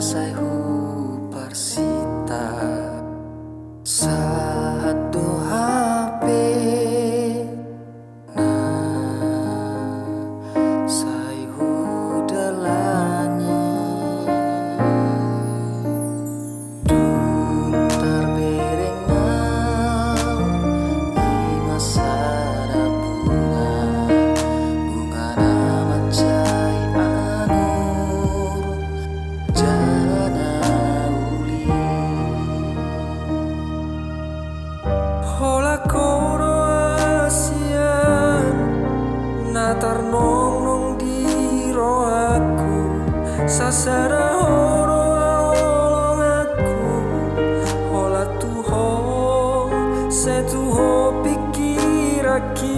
sai hu parsita saat do hape na sai hu dalani dum tarberengau i masara bunga nama cai anur jalana uli hola koro asian natar nong nong di rohaku sasara horo olong aku hola tuho setuho pikir aki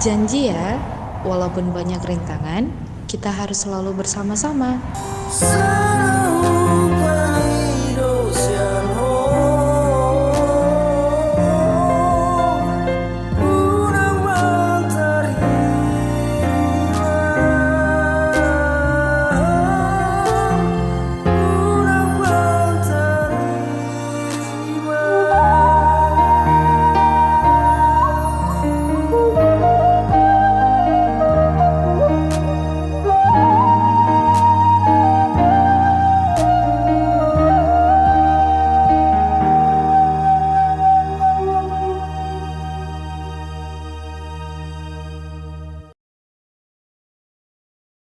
Janji ya, walaupun banyak rintangan, kita harus selalu bersama-sama.